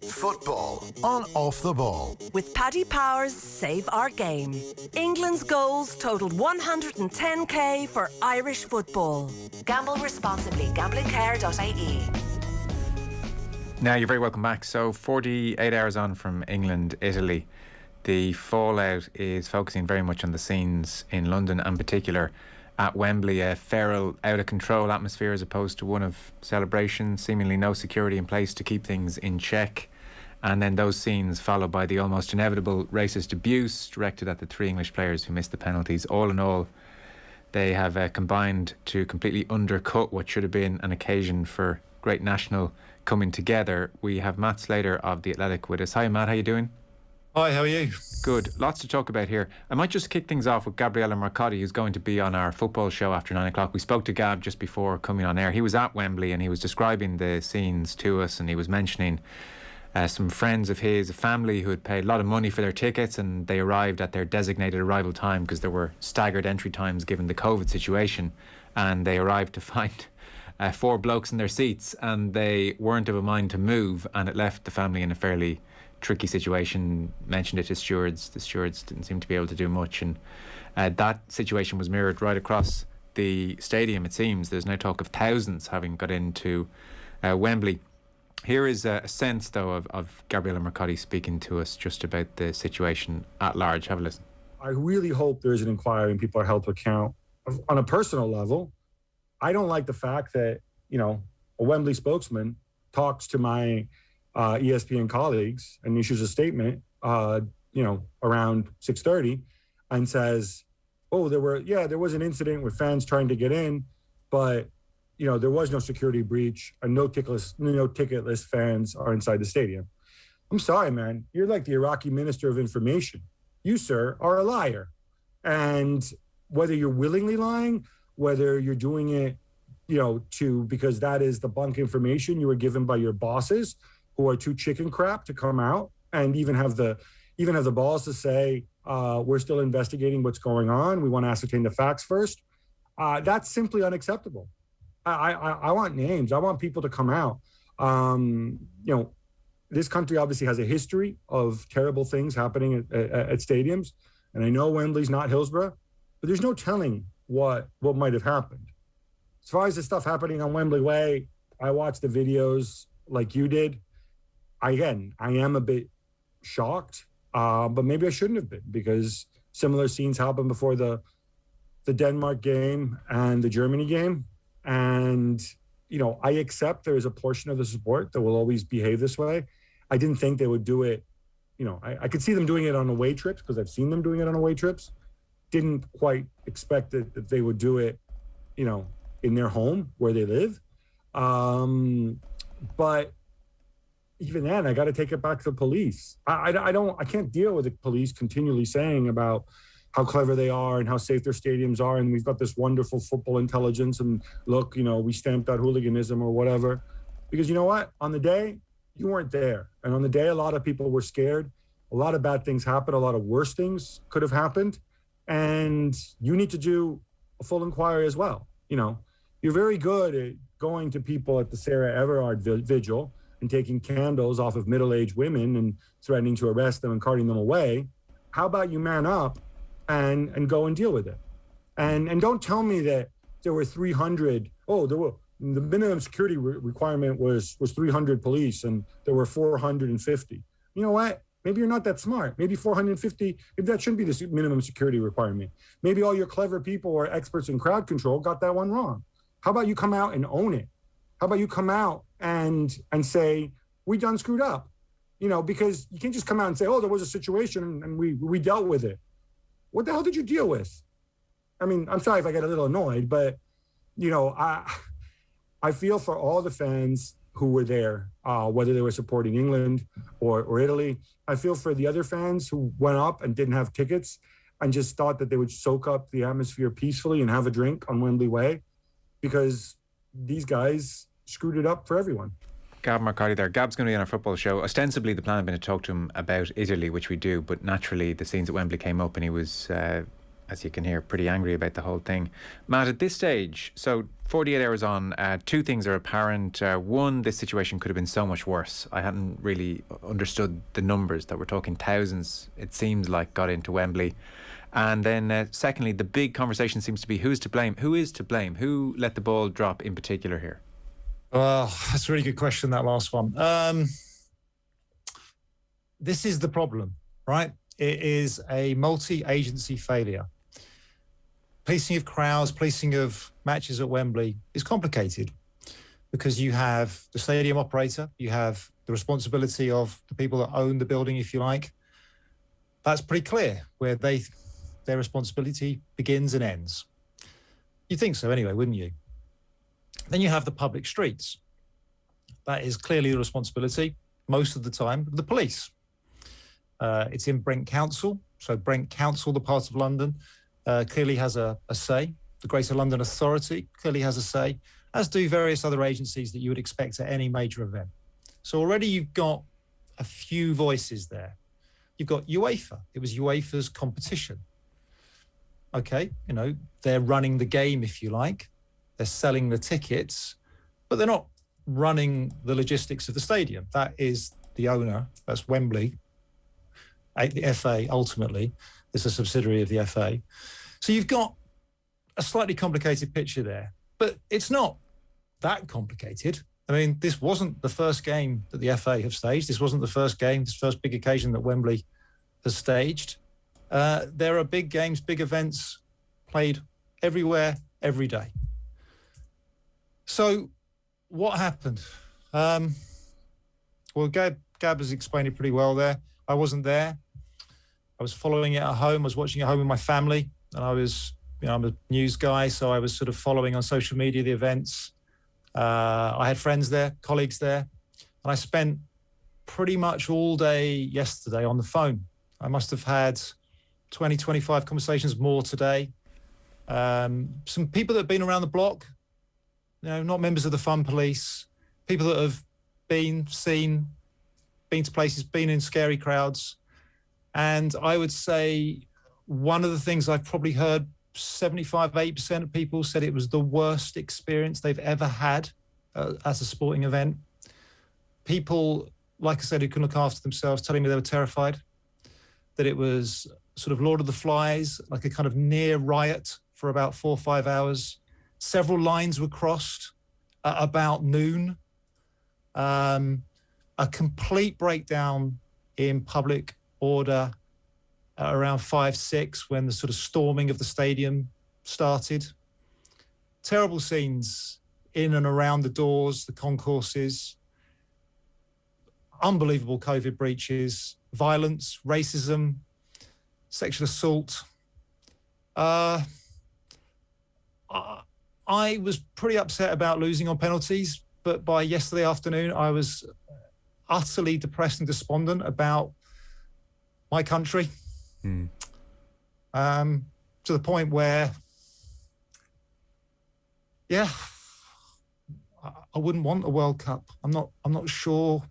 Football on Off the Ball. With Paddy Power's Save Our Game. England's goals totaled 110k for Irish football. Gamble responsibly. Gamblingcare.ie. Now, you're very welcome back. So 48 hours on from England, Italy. The fallout is focusing very much on the scenes in London, and in particular at Wembley, a feral, out-of-control atmosphere as opposed to one of celebration, seemingly no security in place to keep things in check. And then those scenes followed by the almost inevitable racist abuse directed at the three English players who missed the penalties. All in all, they have combined to completely undercut what should have been an occasion for great national coming together. We have Matt Slater of The Athletic with us. Hi Matt, how you doing? Hi, how are you? Good. Lots to talk about here. I might just kick things off with Gabriele Marcotti, who's going to be on our football show after 9 o'clock. We spoke to Gab just before coming on air. He was at Wembley and he was describing the scenes to us, and he was mentioning some friends of his, a family who had paid a lot of money for their tickets, and they arrived at their designated arrival time because there were staggered entry times given the COVID situation, and they arrived to find four blokes in their seats, and they weren't of a mind to move, and it left the family in a fairly tricky situation. Mentioned it to stewards. The stewards didn't seem to be able to do much, and that situation was mirrored right across the stadium. It seems there's now talk of thousands having got into Wembley. Here is a sense though of Gabriele Marcotti speaking to us just about the situation at large. Have a listen. I really hope there's an inquiry and people are held to account. On a personal level, I don't like the fact that, a Wembley spokesman talks to my ESPN colleagues and issues a statement, around 6:30 and says, oh, there was an incident with fans trying to get in, but, there was no security breach and no ticketless fans are inside the stadium. I'm sorry, man. You're like the Iraqi Minister of Information. You, sir, are a liar. And whether you're willingly lying, whether you're doing it, because that is the bunk information you were given by your bosses, who are too chicken crap to come out and even have the balls to say, we're still investigating what's going on. We want to ascertain the facts first. That's simply unacceptable. I want names. I want people to come out. This country obviously has a history of terrible things happening at stadiums. And I know Wembley's not Hillsborough, but there's no telling what might have happened. As far as the stuff happening on Wembley Way, I watched the videos like you did. I am a bit shocked, but maybe I shouldn't have been, because similar scenes happened before the Denmark game and the Germany game. And, I accept there is a portion of the support that will always behave this way. I didn't think they would do it. I could see them doing it on away trips because I've seen them doing it on away trips. Didn't quite expect that they would do it, in their home where they live. But even then, I got to take it back to the police. I can't deal with the police continually saying about how clever they are and how safe their stadiums are. And we've got this wonderful football intelligence. And look, we stamped out hooliganism or whatever. Because you know what? On the day, you weren't there. And on the day, a lot of people were scared. A lot of bad things happened. A lot of worse things could have happened. And you need to do a full inquiry as well. You're very good at going to people at the Sarah Everard vigil and taking candles off of middle-aged women and threatening to arrest them and carting them away. How about you man up and go and deal with it? And don't tell me that there were 300. The minimum security requirement was 300 police and there were 450. You know what? Maybe you're not that smart. Maybe 450, maybe that shouldn't be the minimum security requirement. Maybe all your clever people or experts in crowd control got that one wrong. How about you come out and own it? How about you come out and say, we done screwed up? Because you can't just come out and say, there was a situation and we dealt with it. What the hell did you deal with? I mean, I'm sorry if I get a little annoyed, but, I feel for all the fans who were there, whether they were supporting England or Italy. I feel for the other fans who went up and didn't have tickets and just thought that they would soak up the atmosphere peacefully and have a drink on Wembley Way, because these guys screwed it up for everyone. Gab Marcotti there. Gab's going to be on our football show. Ostensibly the plan had been to talk to him about Italy, which we do, but naturally the scenes at Wembley came up and he was as you can hear, pretty angry about the whole thing. Matt, at this stage, so 48 hours on, two things are apparent. One, this situation could have been so much worse. I hadn't really understood the numbers, that we're talking thousands, it seems like, got into Wembley. And then secondly, the big conversation seems to be who's to blame? Who is to blame? Who let the ball drop in particular here? Well, that's a really good question, that last one. This is the problem, right? It is a multi-agency failure. Policing of crowds, policing of matches at Wembley is complicated because you have the stadium operator, you have the responsibility of the people that own the building, if you like. That's pretty clear where their responsibility begins and ends. You'd think so anyway, wouldn't you? Then you have the public streets. That is clearly the responsibility, most of the time, of the police. It's in Brent Council. So Brent Council, the part of London, clearly has a say. The Greater London Authority clearly has a say, as do various other agencies that you would expect at any major event. So already you've got a few voices there. You've got UEFA. It was UEFA's competition. Okay, they're running the game, if you like. They're selling the tickets, but they're not running the logistics of the stadium. That is the owner. That's Wembley. The FA, ultimately, is a subsidiary of the FA. So you've got a slightly complicated picture there, but it's not that complicated. I mean, this wasn't the first game that the FA have staged. This wasn't the first big occasion that Wembley has staged. There are big games, big events played everywhere, every day. So what happened? Well, Gab has explained it pretty well there. I wasn't there. I was following it at home. I was watching it at home with my family. And I was, I'm a news guy, so I was sort of following on social media the events. I had friends there, colleagues there. And I spent pretty much all day yesterday on the phone. I must have had 20, 25 conversations more today. Some people that have been around the block, not members of the fun police, people that have been to places, been in scary crowds. And I would say one of the things I've probably heard 75, 8% of people said it was the worst experience they've ever had at a sporting event. People, like I said, who couldn't look after themselves, telling me they were terrified, that it was sort of Lord of the Flies, like a kind of near riot for about 4 or 5 hours. Several lines were crossed at about noon. A complete breakdown in public order at around 5, 6 when the sort of storming of the stadium started. Terrible scenes in and around the doors, the concourses. Unbelievable COVID breaches, violence, racism, sexual assault. I was pretty upset about losing on penalties, but by yesterday afternoon, I was utterly depressed and despondent about my country. To the point where, I wouldn't want a World Cup. I'm not sure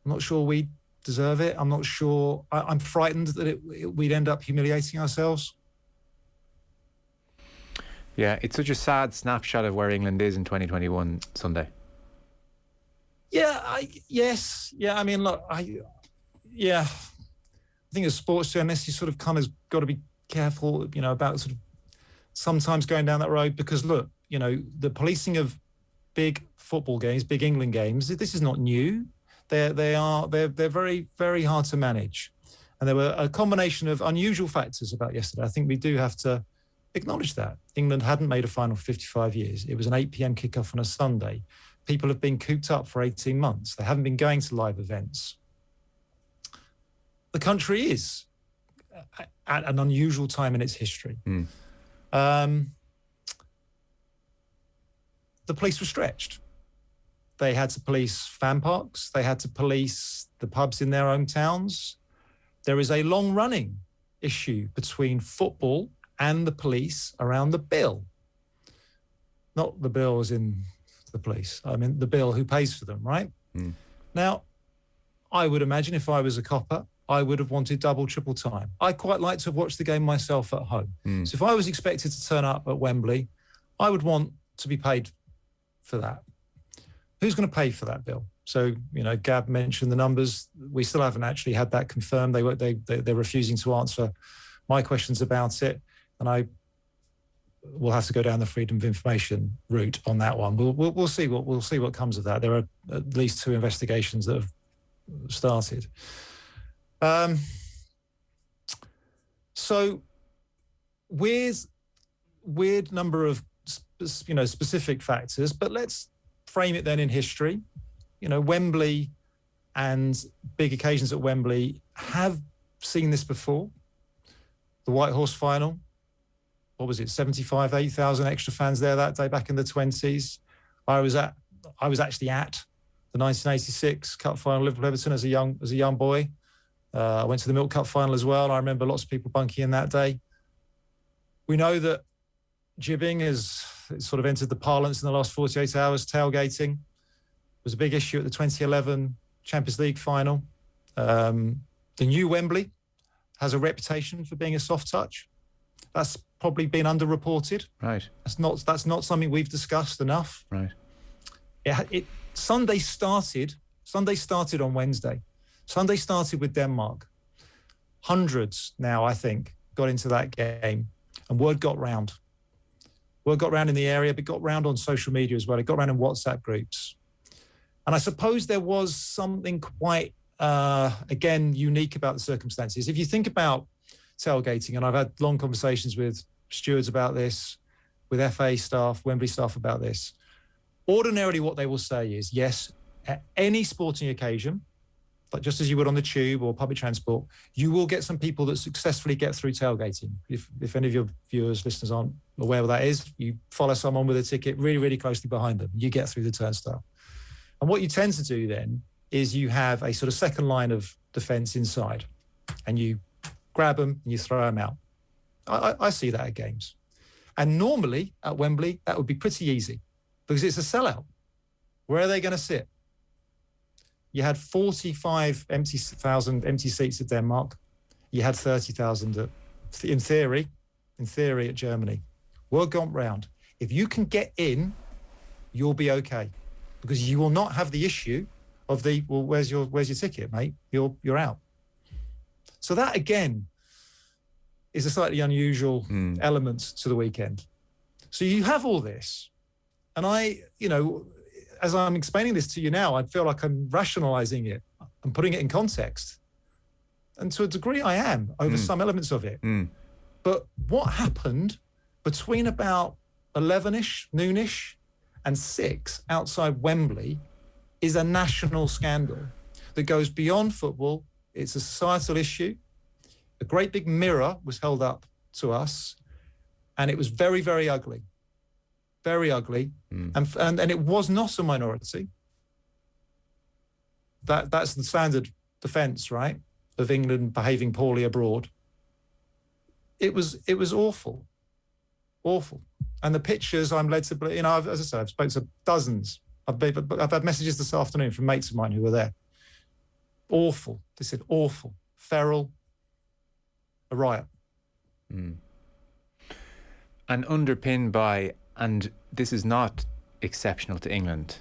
we deserve it. I'm not sure. I'm frightened that we'd end up humiliating ourselves. Yeah, it's such a sad snapshot of where England is in 2021 Sunday. I think as sports journalists, you sort of kind of got to be careful, about sort of sometimes going down that road because look, the policing of big football games, big England games, this is not new. They're very, very hard to manage. And there were a combination of unusual factors about yesterday. I think we do have to acknowledge that. England hadn't made a final for 55 years. It was an 8 p.m. kickoff on a Sunday. People have been cooped up for 18 months. They haven't been going to live events. The country is at an unusual time in its history. The police were stretched. They had to police fan parks. They had to police the pubs in their own towns. There is a long-running issue between football and the police around the bill. Not the bill as in the police. I mean, the bill who pays for them, right? Now, I would imagine if I was a copper, I would have wanted double, triple time. I quite like to have watched the game myself at home. So if I was expected to turn up at Wembley, I would want to be paid for that. Who's going to pay for that bill? So, Gab mentioned the numbers. We still haven't actually had that confirmed. They're refusing to answer my questions about it. And I will have to go down the freedom of information route on that one. We'll see what comes of that. There are at least 2 investigations that have started. So weird number of specific factors, but let's frame it then in history. Wembley and big occasions at Wembley have seen this before. The White Horse final, what was it, 75, 8,000 extra fans there that day back in the 20s. I was actually at the 1986 Cup final, Liverpool-Everton as a young boy. I went to the Milk Cup final as well. I remember lots of people bunking in that day. We know that jibbing has sort of entered the parlance in the last 48 hours. Tailgating was a big issue at the 2011 Champions League final. The new Wembley has a reputation for being a soft touch. That's probably been underreported. Right. That's not something we've discussed enough. Right. Sunday started on Wednesday. Sunday started with Denmark. Hundreds now, I think, got into that game, and word got round. Word got round in the area, but got round on social media as well. It got round in WhatsApp groups. And I suppose there was something quite, again, unique about the circumstances. If you think about tailgating, and I've had long conversations with stewards about this, with FA staff, Wembley staff about this, ordinarily what they will say is, yes, at any sporting occasion, but just as you would on the tube or public transport, you will get some people that successfully get through tailgating. If any of your viewers, listeners aren't aware what that is, you follow someone with a ticket really, really closely behind them. You get through the turnstile. And what you tend to do then is you have a sort of second line of defence inside, and you grab them and you throw them out. I see that at games. And normally at Wembley, that would be pretty easy because it's a sellout. Where are they going to sit? You had 45,000 empty seats at Denmark. You had 30,000 in theory at Germany. Word gone round. If you can get in, you'll be okay, because you will not have the issue of where's your ticket, mate? You're out. So that again is a slightly unusual element to the weekend. So you have all this, and as I'm explaining this to you now, I feel like I'm rationalizing it and putting it in context. And to a degree I am over some elements of it. But what happened between about 11-ish, noonish, and 6 outside Wembley is a national scandal that goes beyond football. It's a societal issue. A great big mirror was held up to us, and it was very, very ugly. Very ugly, and it was not a minority. That's the standard defence, right, of England behaving poorly abroad. It was awful, and the pictures I'm led to believe. As I said, I've spoken to dozens. I've had messages this afternoon from mates of mine who were there. Awful. They said awful, feral, a riot, and underpinned by. And this is not exceptional to England,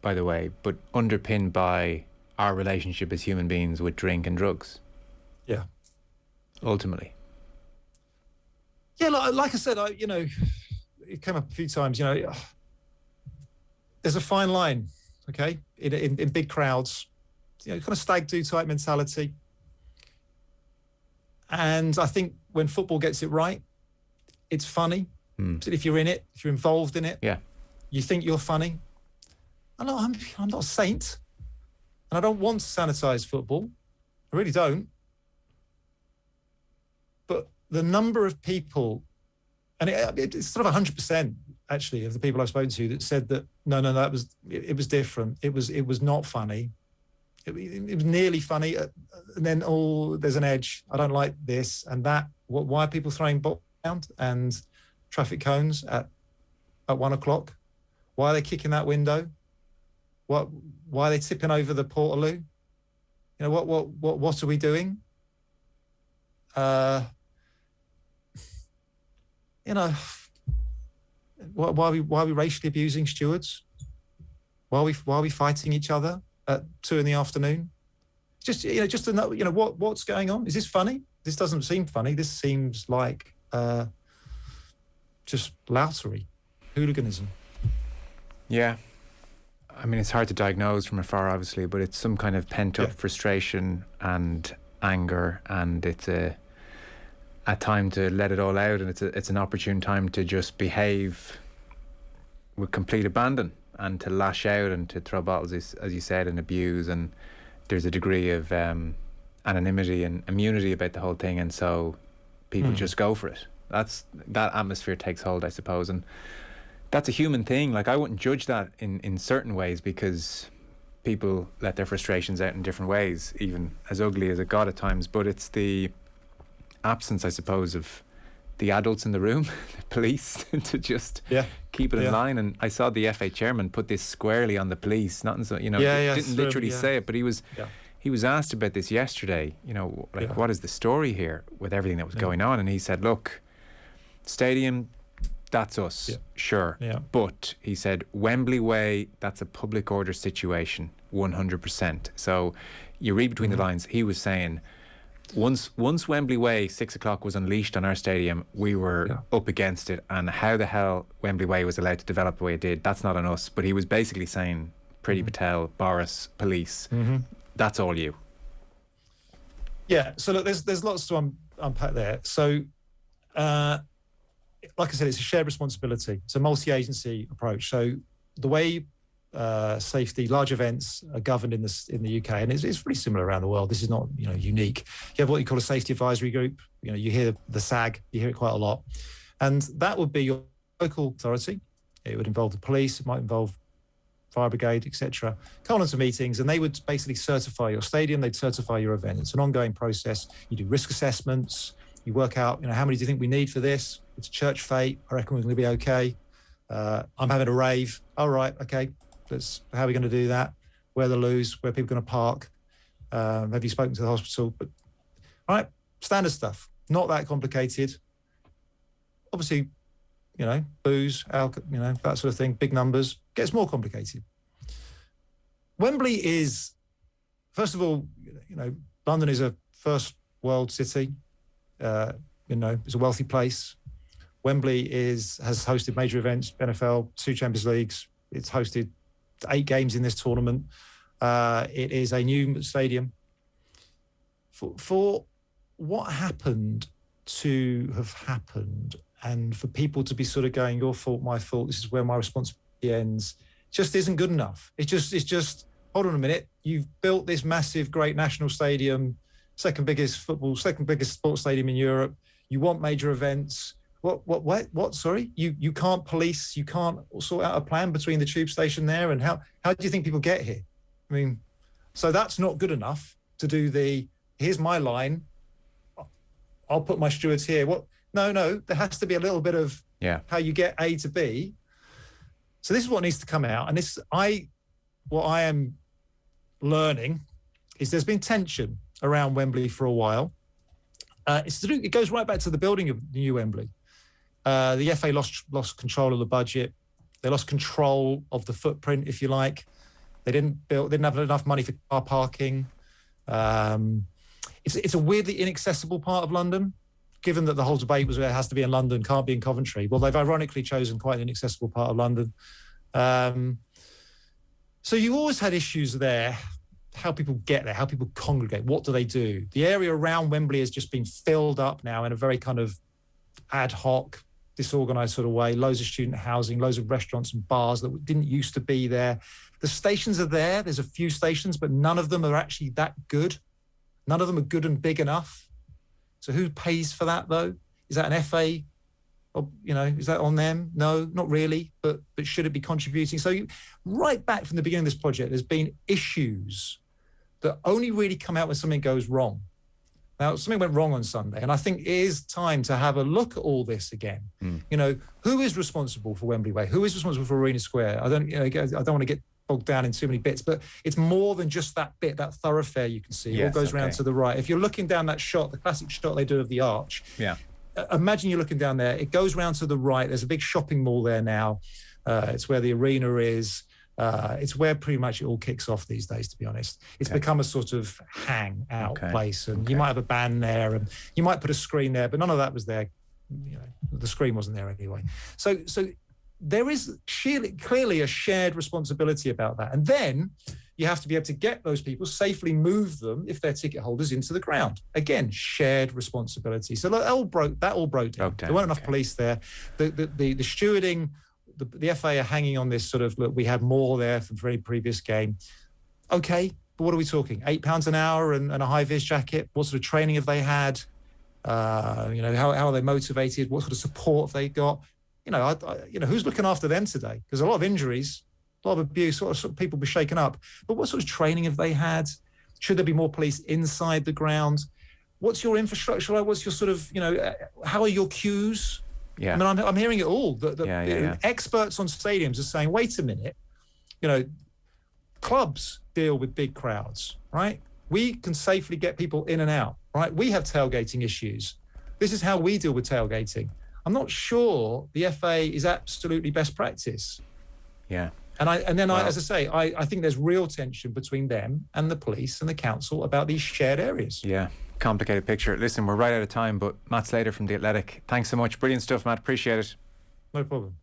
by the way, but underpinned by our relationship as human beings with drink and drugs. Yeah. Ultimately. Yeah, like I said, it came up a few times, there's a fine line, okay, in big crowds, kind of stag do type mentality. And I think when football gets it right, it's funny. If you're in it, if you're involved in it, you think you're funny. I'm not a saint, and I don't want to sanitise football. I really don't. But the number of people, and it's sort of 100% actually of the people I've spoken to that said that no, it was different. It was not funny. It was nearly funny, and then there's an edge. I don't like this and that. Why are people throwing balls around and traffic cones at 1 o'clock? Why are they kicking that window? Why are they tipping over the Portaloo? what are we doing? Why are we racially abusing stewards? Why are we fighting each other at 2 PM? Just to know, what's going on. Is this funny? This doesn't seem funny. This seems like just loutery, hooliganism. Yeah. I mean, it's hard to diagnose from afar, obviously, but it's some kind of pent-up frustration and anger, and it's a time to let it all out, and it's an opportune time to just behave with complete abandon and to lash out and to throw bottles, as you said, and abuse. And there's a degree of anonymity and immunity about the whole thing, and so people just go for it. That atmosphere takes hold, I suppose, and that's a human thing. Like, I wouldn't judge that in certain ways, because people let their frustrations out in different ways, even as ugly as it got at times. But it's the absence, I suppose, of the adults in the room, the police, to just keep it in line. And I saw the FA chairman put this squarely on the police. Not so, didn't literally say it, but he was asked about this yesterday. What is the story here with everything that was going on? And he said, look, stadium, that's us, sure. Yeah. But he said, Wembley Way, that's a public order situation, 100%. So you read between the lines, he was saying, once Wembley Way 6 o'clock was unleashed on our stadium, we were up against it, and how the hell Wembley Way was allowed to develop the way it did, that's not on us. But he was basically saying, Priti Patel, Boris, police, that's all you. Yeah, so look, there's lots to unpack there. So like I said, it's a shared responsibility. It's a multi-agency approach. So the way safety, large events are governed in the UK, and it's pretty similar around the world. This is not unique. You have what you call a safety advisory group. You hear the SAG, you hear it quite a lot, and that would be your local authority. It would involve the police. It might involve fire brigade, etc. Come on to meetings, and they would basically certify your stadium. They'd certify your event. It's an ongoing process. You do risk assessments. You work out, how many do you think we need for this? It's a church fete. I reckon we're going to be okay. I'm having a rave. All right, okay. How are we going to do that? Where the loos? Where are people going to park? Have you spoken to the hospital? But all right, standard stuff. Not that complicated. Obviously, booze, alcohol, that sort of thing. Big numbers gets more complicated. Wembley is, first of all, London is a first world city. It's a wealthy place. Wembley has hosted major events, NFL, 2 Champions Leagues. It's hosted 8 games in this tournament. It is a new stadium. For what happened to have happened, and for people to be sort of going, your fault, my fault, this is where my responsibility ends, just isn't good enough. It's just hold on a minute. You've built this massive, great national stadium, second biggest sports stadium in Europe. You want major events. What? Sorry, you can't police. You can't sort out a plan between the tube station there, and how do you think people get here? I mean, so that's not good enough to do here's my line. I'll put my stewards here. What? No. There has to be a little bit of how you get A to B. So this is what needs to come out, and what I am learning is there's been tension around Wembley for a while. It goes right back to the building of the new Wembley. The FA lost control of the budget. They lost control of the footprint, if you like. They didn't have enough money for car parking. It's a weirdly inaccessible part of London, given that the whole debate was it has to be in London, can't be in Coventry. Well, they've ironically chosen quite an inaccessible part of London. So you always had issues there. How people get there, how people congregate, what do they do? The area around Wembley has just been filled up now in a very kind of ad hoc, disorganized sort of way. Loads of student housing, loads of restaurants and bars that didn't used to be there. The stations are there. There's a few stations, but none of them are actually that good. None of them are good and big enough. So who pays for that, though? Is that an FA? Or, is that on them? No, not really. But should it be contributing? So right back from the beginning of this project, there's been issues that only really come out when something goes wrong. Now, something went wrong on Sunday, and I think it is time to have a look at all this again. Who is responsible for Wembley Way? Who is responsible for Arena Square? I don't want to get bogged down in too many bits, but it's more than just that bit, that thoroughfare you can see. It all Yes, goes round okay. to the right. If you're looking down that shot, the classic shot they do of the arch, imagine you're looking down there. It goes round to the right. There's a big shopping mall there now. It's where the arena is. It's where pretty much it all kicks off these days, to be honest. It's become a sort of hang-out place, and you might have a band there, and you might put a screen there, but none of that was there. You know, the screen wasn't there anyway. So there is clearly a shared responsibility about that. And then you have to be able to get those people, safely move them, if they're ticket holders, into the ground. Again, shared responsibility. So that all broke down. There weren't enough police there. The stewarding, the FA are hanging on this sort of, look, we had more there from the very previous game. Okay, but what are we talking? £8 an hour and a high-vis jacket? What sort of training have they had? How are they motivated? What sort of support have they got? Who's looking after them today? Because a lot of injuries, a lot of abuse, sort of people be shaken up. But what sort of training have they had? Should there be more police inside the ground? What's your infrastructure like? What's your sort of, how are your queues? Yeah. I mean, I'm hearing it all. Experts on stadiums are saying, wait a minute, clubs deal with big crowds, right? We can safely get people in and out, right? We have tailgating issues. This is how we deal with tailgating. I'm not sure the FA is absolutely best practice. Yeah. I think there's real tension between them and the police and the council about these shared areas. Yeah. Complicated picture. Listen, we're right out of time, but Matt Slater from The Athletic, thanks so much. Brilliant stuff, Matt. Appreciate it. No problem.